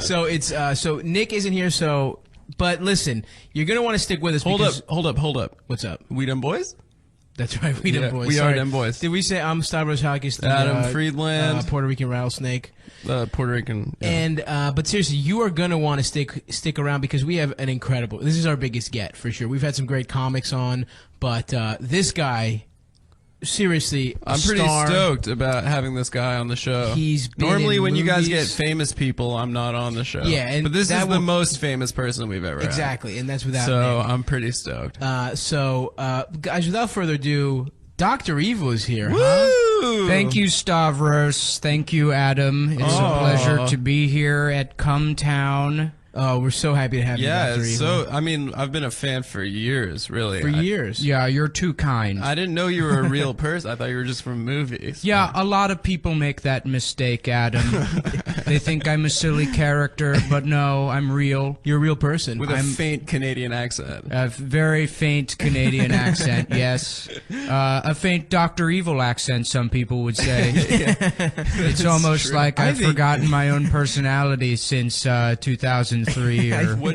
So it's so Nick isn't here. So, but listen, you're gonna want to stick with us. Hold up. What's up? We them boys? That's right. We them boys. We Sorry. are them boys. Did we say I'm Stavros Halkis, Adam Friedland, Puerto Rican rattlesnake? Puerto Rican. Yeah. And but seriously, you are gonna want to stick around because we have an incredible. This is our biggest get for sure. We've had some great comics on, but this guy. Seriously, I'm pretty stoked about having this guy on the show. He's been normally in when movies. you guys get famous people, I'm not on the show. Yeah, and but this is the most famous person we've ever exactly, had. and that's without. So name. I'm pretty stoked. Guys, without further ado, Dr. Evil is here. Woo! Huh? Thank you, Stavros. Thank you, Adam. It's a pleasure to be here at Come Town. Oh, we're so happy to have you, Dr. Evil. So I mean, I've been a fan for years, really. For years. Yeah, you're too kind. I didn't know you were a real person. I thought you were just from movies. Yeah, a lot of people make that mistake, Adam. They think I'm a silly character, but no, I'm real. You're a real person. With a faint Canadian accent. A very faint Canadian accent, yes. A faint Dr. Evil accent, some people would say. It's almost true. like I've forgotten my own personality since 2003. What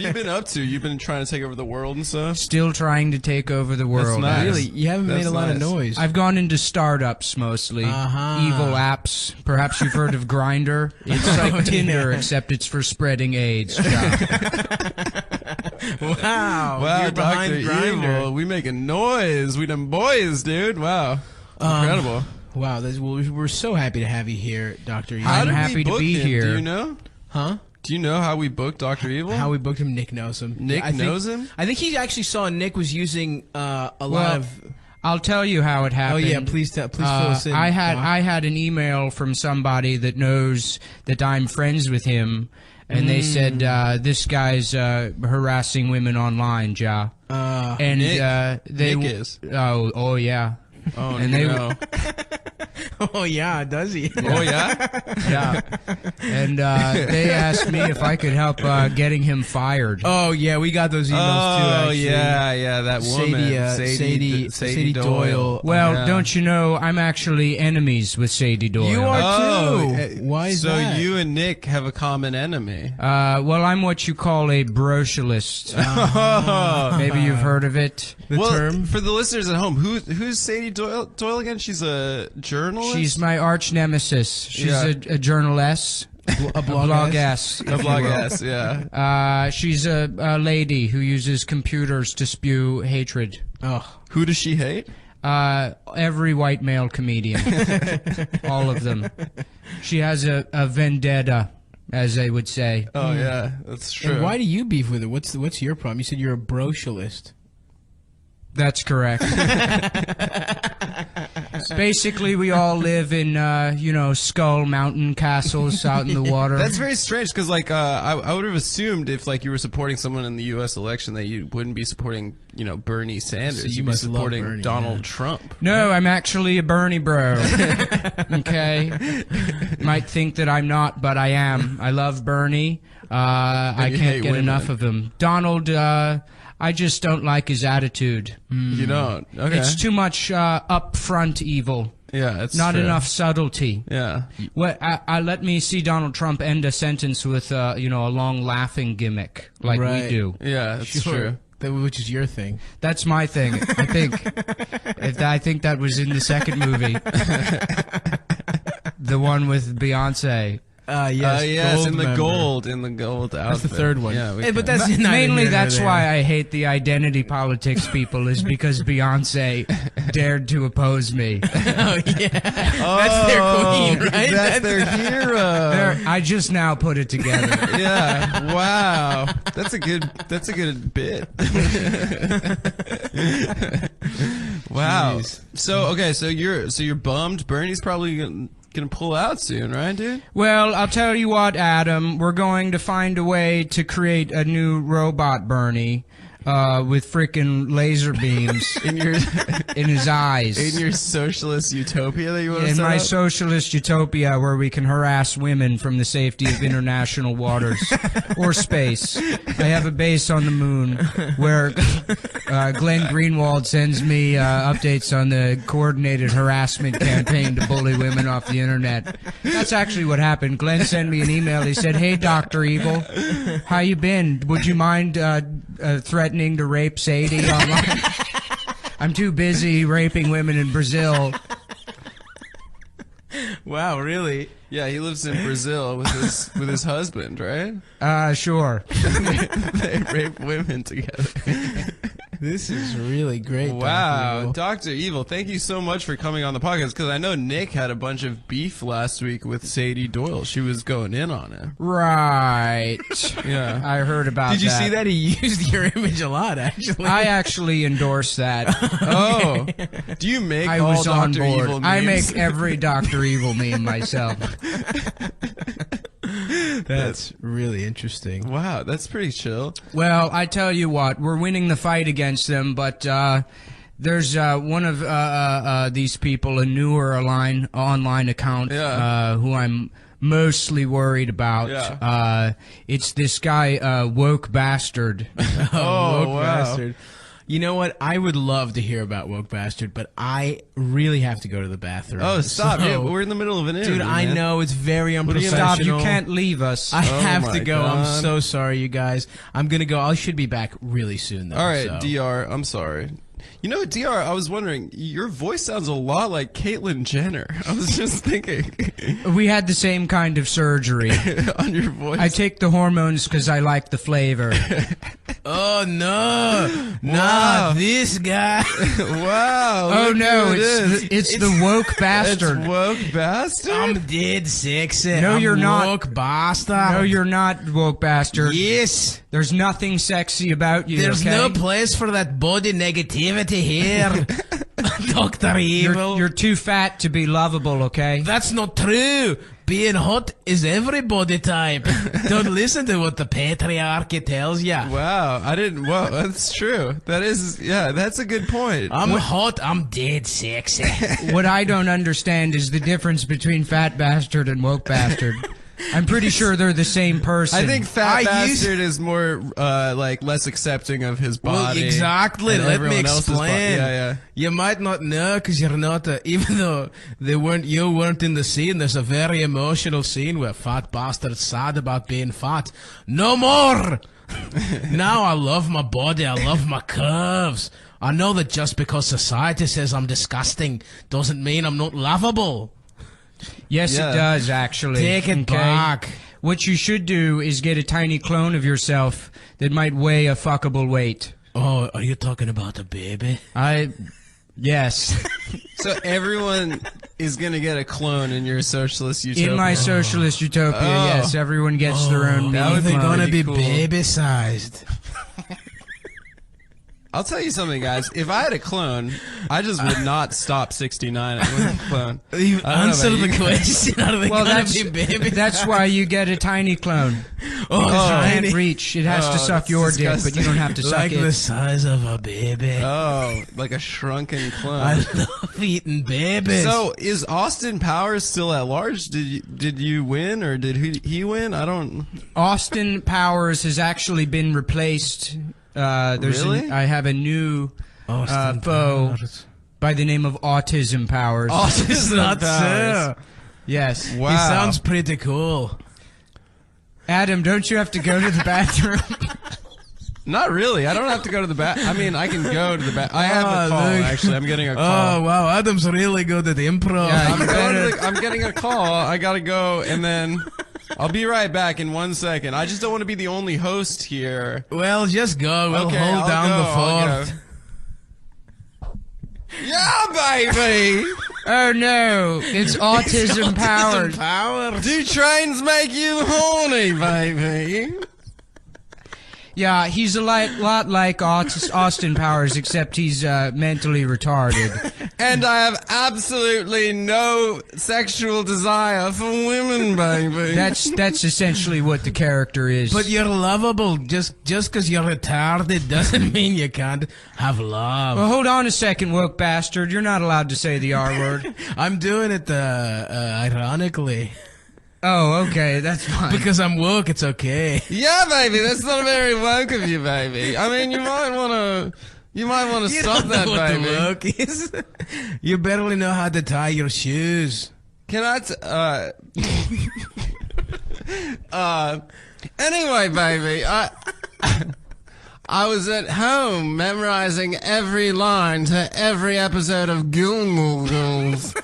have you been up to? You've been trying to take over the world and stuff? Still trying to take over the world. That's nice. Really? You haven't made a lot of noise. I've gone into startups mostly. Evil apps. Perhaps you've heard of Grindr. It's like Tinder, except it's for spreading AIDS. Wow, you're behind Dr. Grindr. Evil. We making noise. We them boys, dude. Wow. Incredible. Wow, we're so happy to have you here, Dr. Evil. I'm happy to be here. Do you know? Huh? Do you know how we booked Dr. Evil? How we booked him? Nick knows him. Nick knows him? I think he actually saw Nick was using a lot of... I'll tell you how it happened. Oh yeah, please fill us in. I had an email from somebody that knows that I'm friends with him, and they said this guy's harassing women online, ja. And Nick. they Nick is. Oh yeah. Oh and no. Oh yeah, does he? Oh yeah. Yeah. And they asked me if I could help getting him fired. Oh yeah, we got those emails too. Oh Actually. yeah, that woman, Sadie Doyle. Well, don't you know I'm actually enemies with Sadie Doyle? You are too. Why is that? So you and Nick have a common enemy. Well, I'm what you call a brocialist. Maybe you've heard of it. The term? For the listeners at home, who's Sadie Doyle again? She's a journalist? She's my arch nemesis. She's a journaless. A blog-ass. A blog-ass, yeah. She's a lady who uses computers to spew hatred. Oh. Who does she hate? Every white male comedian. All of them. She has a vendetta, as they would say. Oh, yeah, that's true. And why do you beef with her? What's your problem? You said you're a brocialist. That's correct. Basically, we all live in, Skull Mountain castles out in the water. That's very strange because, like, I would have assumed if, like, you were supporting someone in the U.S. election that you wouldn't be supporting, Bernie Sanders. So you You'd be must love supporting Bernie, Donald yeah. Trump. No, I'm actually a Bernie bro. Okay? Might think that I'm not, but I am. I love Bernie. I can't get enough of him. Donald, I just don't like his attitude. You don't? Okay. It's too much upfront evil. Yeah, it's not true. enough subtlety. Yeah. Well, let me see Donald Trump end a sentence with a long laughing gimmick like we do. Yeah, that's true. Which is your thing. That's my thing. I think that was in the second movie, the one with Beyonce. Yes, in the gold outfit. That's the third one. Yeah, but that's mainly that's why I hate the identity politics people is because Beyonce dared to oppose me. Oh yeah, that's their queen, right? That's their hero. I just now put it together. Yeah, wow, that's a good bit. Wow. Jeez. So you're bummed. Bernie's probably gonna pull out soon, right, dude? Well, I'll tell you what, Adam. We're going to find a way to create a new robot Bernie. with frickin' laser beams In your in his eyes. in your socialist utopia that you want to In set my up? socialist utopia where we can harass women from the safety of international waters or space. I have a base on the moon where Glenn Greenwald sends me updates on the coordinated harassment campaign to bully women off the internet. That's actually what happened. Glenn sent me an email. He said, "Hey, Dr. Evil, how you been? Would you mind threatening to rape Sadie online? I'm too busy raping women in Brazil." Wow, really? Yeah, he lives in Brazil with his husband, right? Sure. They rape women together. This is really great. Wow, Dr. Evil. Dr. Evil, thank you so much for coming on the podcast, because I know Nick had a bunch of beef last week with Sadie Doyle. She was going in on it. Right. Yeah. I heard about that. Did you see that? He used your image a lot, actually. I actually endorse that. Oh, do you make I all was on Dr. board. Evil memes? I make every Dr. Evil meme myself. That's really interesting. Wow, that's pretty chill. Well, I tell you what, we're winning the fight against them, but there's one of these people, a newer online account, who I'm mostly worried about. Yeah. It's this guy, Woke Bastard. Oh, Woke wow. Bastard. You know what? I would love to hear about Woke Bastard, but I really have to go to the bathroom. Oh, stop. So- Yeah, we're in the middle of an interview, Dude, I man. know it's very are you gonna- unprofessional. Stop, you can't leave us. I have my to go. God. I'm so sorry, you guys. I'm gonna go. I should be back really soon, though. All right, so. DR, I'm sorry. You know, DR, I was wondering, your voice sounds a lot like Caitlyn Jenner. I was just thinking We had the same kind of surgery. on your voice. I take the hormones because I like the flavor. Oh no, Wow. not this guy. Wow. Oh look no, who it is. it's the woke It's bastard. woke bastard. I'm dead sexy. No, I'm you're not. Woke bastard. No, you're not woke bastard. Yes. There's nothing sexy about you. There's okay? no place for that body negativity here, Dr. Evil. You're too fat to be lovable, okay? That's not true. Being hot is every body type. Don't listen to what the patriarchy tells ya. Wow, I didn't. Whoa, that's true. That is, yeah, that's a good point. I'm hot. I'm dead sexy. What I don't understand is the difference between fat bastard and woke bastard. I'm pretty sure they're the same person. I think fat I used- bastard is more like less accepting of his Well, body. exactly. and Let me everyone else's body. explain. Yeah. You might not know because you're not. Even though you weren't in the scene. There's a very emotional scene where fat bastard's sad about being fat. No more. Now I love my body. I love my curves. I know that just because society says I'm disgusting doesn't mean I'm not lovable. Yes, Yeah. it does, actually. Take it back. What you should do is get a tiny clone of yourself that might weigh a fuckable weight. Oh, are you talking about a baby? Yes. So everyone is gonna get a clone in your socialist utopia. In my socialist utopia, Oh. yes, everyone gets their own that mini would be clone. They're gonna be cool. baby-sized. I'll tell you something, guys. If I had a clone, I just would not stop 69 with a clone. You I don't know answer about the you. question. Are they Well, gonna that's be baby? that's why you get a tiny clone. Oh, It tiny. can't reach. It has to suck that's your dick, but you don't have to suck Like the it. size of a baby. Oh, like a shrunken clone. I love eating babies. So is Austin Powers still at large? Did you win or did he win? I don't. Austin Powers has actually been replaced. Really? I have a new Austin foe Powers. by the name of Autism Powers. It's not so. Yes. Wow. He sounds pretty cool. Adam, don't you have to go to the bathroom? Not really. I don't have to go to the bath. I mean, I can go to the bath. I have Oh, a call. look. Actually, I'm getting a call. Oh wow, Adam's really good at improv. Yeah, I'm getting a call. I gotta go, and then I'll be right back in 1 second. I just don't want to be the only host here. Well, just go. We'll Okay, hold I'll down go, the I'll fort. go. Yeah, baby. Oh no, it's Autism Powers. Powers. Do trains make you horny, baby? Yeah, he's a lot like Austin Powers, except he's mentally retarded. And I have absolutely no sexual desire for women, baby. That's essentially what the character is. But you're lovable. Just because you're retarded doesn't mean you can't have love. Well, hold on a second, woke bastard. You're not allowed to say the R word. I'm doing it ironically. Oh, okay, that's fine. Because I'm woke, it's okay. Yeah, baby, that's not very woke of you, baby. I mean, you might want to stop don't that, know what baby. the woke is. You barely know how to tie your shoes. Can I anyway, baby, I was at home memorizing every line to every episode of Gilmore Girls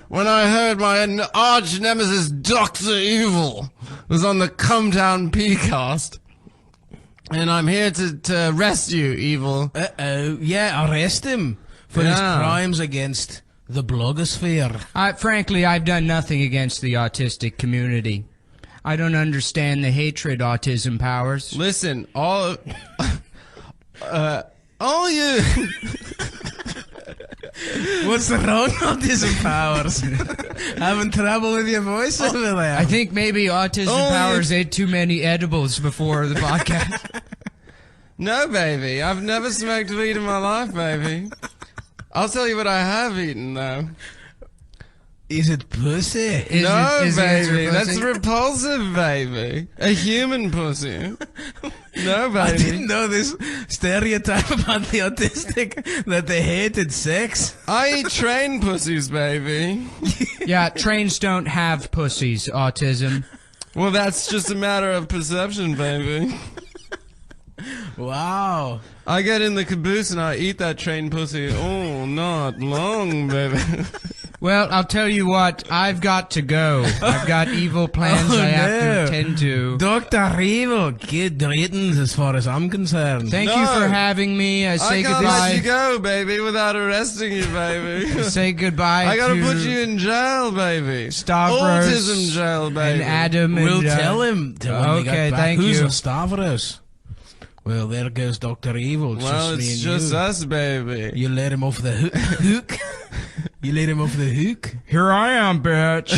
when I heard my arch nemesis Dr. Evil was on the Come Down P-cast. And I'm here to arrest you, Evil. Uh-oh. Yeah, arrest him for his crimes against the blogosphere. Frankly, I've done nothing against the autistic community. I don't understand the hatred autism powers. Listen, all you... What's wrong, autism powers? Having trouble with your voice over there? I think maybe autism powers ate too many edibles before the podcast. No, baby. I've never smoked weed in my life, baby. I'll tell you what I have eaten, though. Is it pussy? Is baby. it That's repulsive, baby. A human pussy. No, baby. I didn't know this stereotype about the autistic, that they hated sex. I eat train pussies, baby. Yeah, trains don't have pussies, autism. Well, that's just a matter of perception, baby. Wow. I get in the caboose and I eat that train pussy all night long, baby. Well, I'll tell you what, I've got to go. I've got evil plans I have to attend to. Dr. Evil, good riddance as far as I'm concerned. Thank you for having me. Say I can't goodbye. let you go, baby, without arresting you, baby. Say goodbye I gotta to put you in jail, baby. Stavros Autism jail, baby. and Adam. We'll and, tell him. Okay, thank Who's you. a Stavros? Well, there goes Dr. Evil. Well, it's just us, baby. You let him off the hook. You let him off the hook. Here I am, bitch.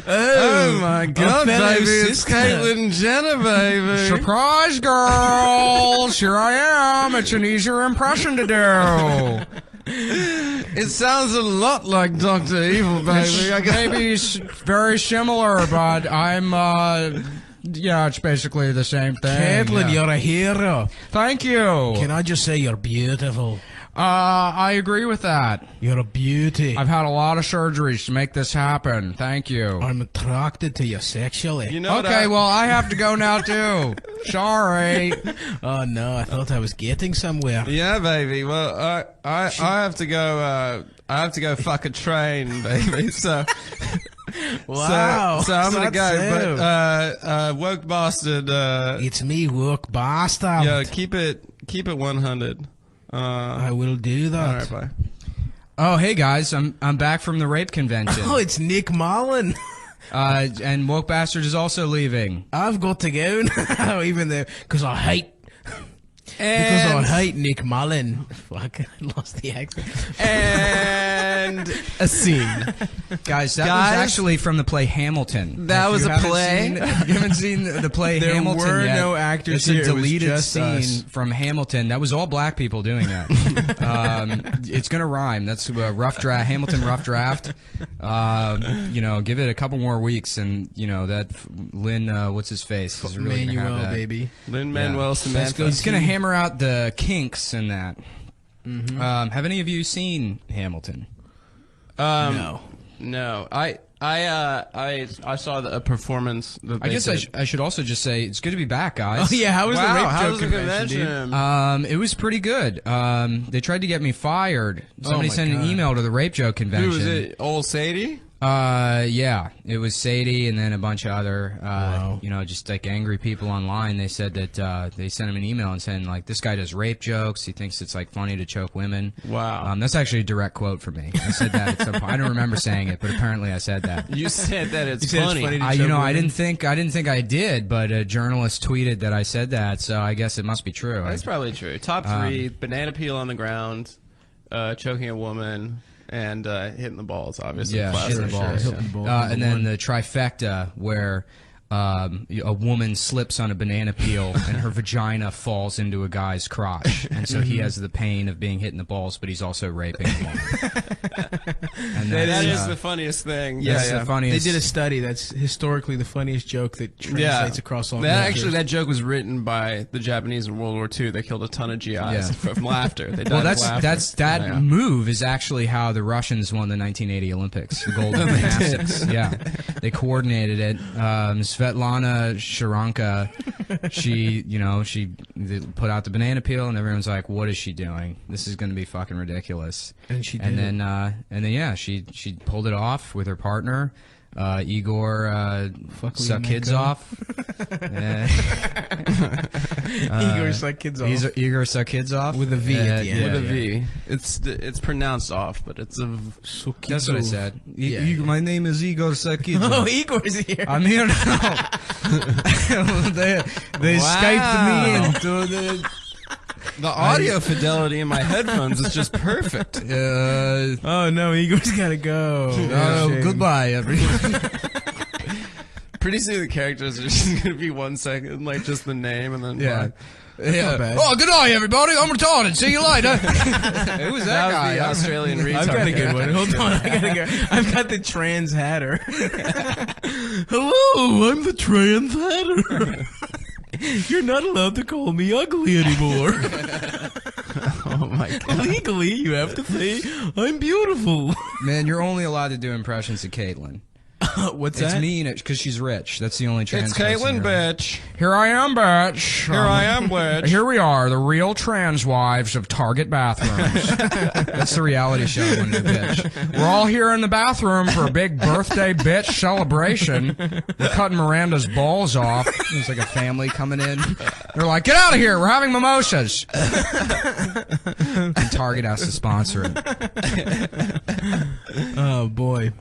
Oh my God, fellow baby! It's sister. Caitlyn Jenner, baby. Surprise, girls! Here I am. It's an easier impression to do. It sounds a lot like Dr. Evil, baby. Maybe it's very similar, but I'm, yeah, it's basically the same thing. Caitlyn, you're a hero. Thank you. Can I just say you're beautiful? I agree with that. You're a beauty. I've had a lot of surgeries to make this happen. Thank you. I'm attracted to you sexually. You know Okay, well, I have to go now, too. Sorry. Oh no, I thought I was getting somewhere. Yeah, baby. Well, I have to go. I have to go fuck a train, baby. So. Wow. So I'm gonna That's go. it. But woke bastard. It's me, woke bastard. Yeah, keep it 100. I will do that. All right, bye. Oh, hey, guys. I'm back from the rape convention. Oh, it's Nick Mullen. And Woke Bastard is also leaving. I've got to go now, even though, because I hate Nick Mullen. Fuck, I lost the accent. And a scene. Guys, that was actually from the play Hamilton. That If was you a haven't play? you haven't seen the play There Hamilton were yet. no actors It's here, a it was deleted just scene us. from Hamilton. That was all black people doing that. It's going to rhyme. That's a rough draft. Hamilton rough draft. Give it a couple more weeks, and that Lynn, what's his face? Is really gonna have Manuel, that. baby. Lin-Manuel Samantha. He's going to hammer out the kinks in that. Have any of you seen Hamilton? No. No, I saw a performance. That I they guess did. I should also just say it's good to be back, guys. Oh yeah, how was the rape how joke was the convention, dude? convention? It was pretty good. They tried to get me fired. Somebody my sent an God. email to the rape joke convention. Who was it? Old Sadie? Yeah, it was Sadie and then a bunch of other, Wow. you know, just like angry people online. They said that they sent him an email and saying like, this guy does rape jokes. He thinks it's like funny to choke women. Wow. That's actually a direct quote from me. I said that at some point. I don't remember saying it, but apparently I said that. You said that it's You said it's funny. funny to I choke I women? didn't think I did, but a journalist tweeted that I said that, so I guess it must be true. That's probably true. Top 3, banana peel on the ground, choking a woman, and hitting the balls, obviously. Yeah, Classic. hitting the balls. Hitting the balls, And then the trifecta where a woman slips on a banana peel and her vagina falls into a guy's crotch, and so he has the pain of being hit in the balls, but he's also raping a woman. And That is the funniest thing. That's the They funniest. did a study. That's historically the funniest joke that translates across all cultures. That joke was written by the Japanese in World War II. They killed a ton of GIs from laughter. They died Well, of laughter. that move is actually how the Russians won the 1980 Olympics, the gold in gymnastics. Yeah, they coordinated it. Svetlana Sharanka, she they put out the banana peel, and everyone's like, "What is she doing? This is going to be fucking ridiculous." And she did. And then yeah, she pulled it off with her partner. Igor suck kids off. Igor suck kids off. Igor suck kids off With a V at the end. With a V. It's pronounced off, but it's a That's what I said. Yeah, My name is Igor Sakidov. Oh, Igor's here. I'm here now. they Skyped me into the audio fidelity in my headphones is just perfect. the. Oh no, Igor's gotta go. Shame. Goodbye, everyone. Pretty soon the characters are just gonna be 1 second, like just the name, and then Yeah. not bad. Oh, good night, everybody. I'm retarded. See you later. Who was that that guy? was the Australian retard. I've got a good one. character. Hold on, I gotta go. I've got the trans hatter. Hello, I'm the trans hatter. You're not allowed to call me ugly anymore. Oh my god. Legally, you have to say I'm beautiful. Man, you're only allowed to do impressions of Caitlyn. What's It's that? mean because she's rich. That's the only trans. It's person Caitlyn, you're- bitch. Here I am, bitch. Here I am, bitch. Here we are, the real trans wives of Target bathrooms. That's the reality show when you're a bitch. We're all here in the bathroom for a big birthday bitch celebration. We're cutting Miranda's balls off. There's like a family coming in. They're like, get out of here. We're having mimosas. And Target has to sponsor it. Oh boy.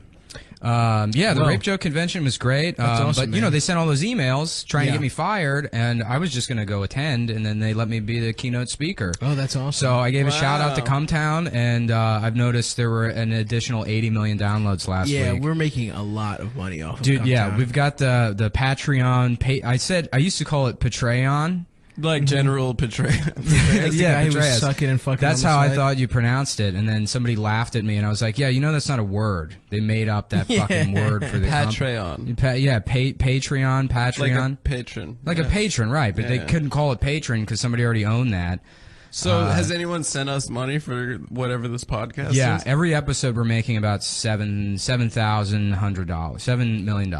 Yeah, the Well, rape joke convention was great. awesome, but you know, man. they sent all those emails trying to Yeah. get me fired, and I was just going to go attend, and then they let me be the keynote speaker. Oh, that's awesome. So I gave a shout out to Wow. Cumtown, and I've noticed there were an additional 80 million downloads last yeah, week. we're making a lot of money off of Dude, yeah, Cumtown. we've got the Patreon. I used to call it Patreon. Like general portrayal. That's the guy who was Patreon. sucking and fucking That's on the how I side. thought you pronounced it, and then somebody laughed at me, and I was like, "Yeah, you know that's not a word. They made up that fucking word for the Patreon. Patreon, Like a Patreon, patron. like Yeah. a patron, right? But they Yeah. couldn't call it patron because somebody already owned that. So has anyone sent us money for whatever this podcast Yeah, is? every episode we're making about $7,100, $7 million.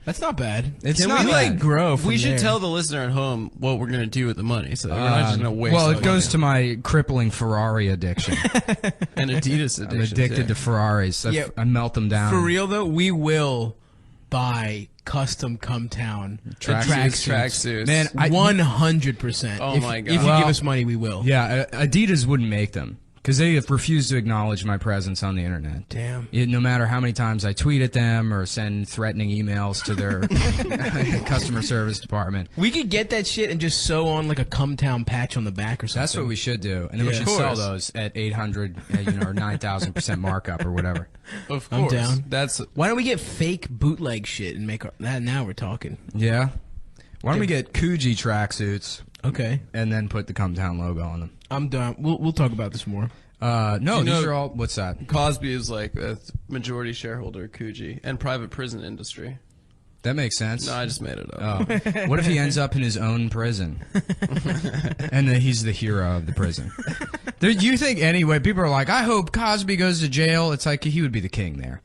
That's not bad. It's Can not we bad. like grow from We should there? tell the listener at home what we're going to do with the money, so that we're not just going to waste Well, it it goes to my crippling Ferrari addiction. an Adidas I'm addiction. addicted to Ferraris. Yeah. I melt them down. For real though, we will buy custom Cumtown tracksuits. Man, 100%. Oh my God. If you Well, give us money, we will. Yeah, Adidas wouldn't make them because they have refused to acknowledge my presence on the internet. Damn. No matter how many times I tweet at them or send threatening emails to their customer service department. We could get that shit and just sew on like a Cumtown patch on the back or something. That's what we should do, and then we Yeah. should Of sell course. those at 800, or 9,000% markup or whatever. Of I'm course. down. That's Why don't we get fake bootleg shit and make that? Now we're talking. Yeah. Why don't we get Coogee tracksuits Okay, and then put the Cumtown logo on them? I'm done. We'll talk about this more. No, you these know- are all. What's that? Cosby is like a majority shareholder of Coogee and private prison industry. That makes sense. No, I just made it up. Oh. What if he ends up in his own prison? And then he's the hero of the prison. You think anyway, people are like, I hope Cosby goes to jail. It's like he would be the king there.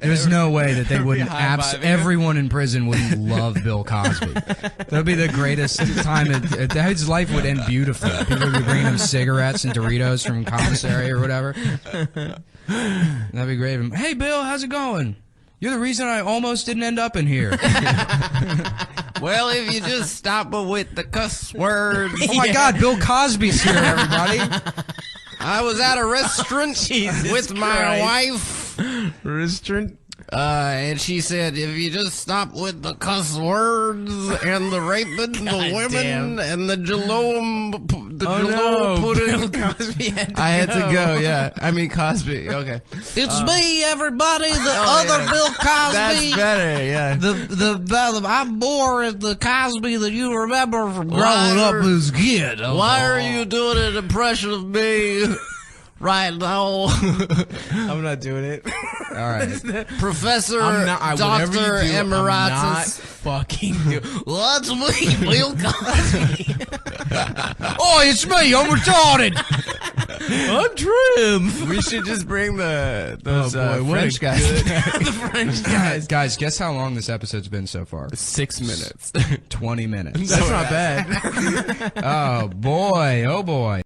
There's no way that they wouldn't, high-fiving him. everyone in prison wouldn't love Bill Cosby. That would be the greatest time. His life would end beautifully. People would be bringing him cigarettes and Doritos from commissary or whatever. That'd be great. Hey, Bill, how's it going? You're the reason I almost didn't end up in here. Well, if you just stop with the cuss words. Oh my God, Bill Cosby's here, everybody. I was at a restaurant with my wife. Restaurant. And she said, if you just stop with the cuss words and the raping the women and the jalom pudding. Bill Cosby had to I had to go. go, yeah. I mean Cosby, okay. It's me, everybody, the other Bill Cosby. That's better, yeah. I'm more at the Cosby that you remember from Why growing up are- as a kid. Why are you doing an impression of me right now? I'm not doing it. All right. Professor, I'm not. Whatever you Doctor do, I'm not Emeritus. fucking do. What's me, Bill Cosby? Oh, it's me. I'm retarded. I'm trim. We should just bring those boy, what French a guys. the French guys. Guys, guess how long this episode's been so far? 6 minutes. 20 minutes. That's not bad. Oh, boy. Oh, boy.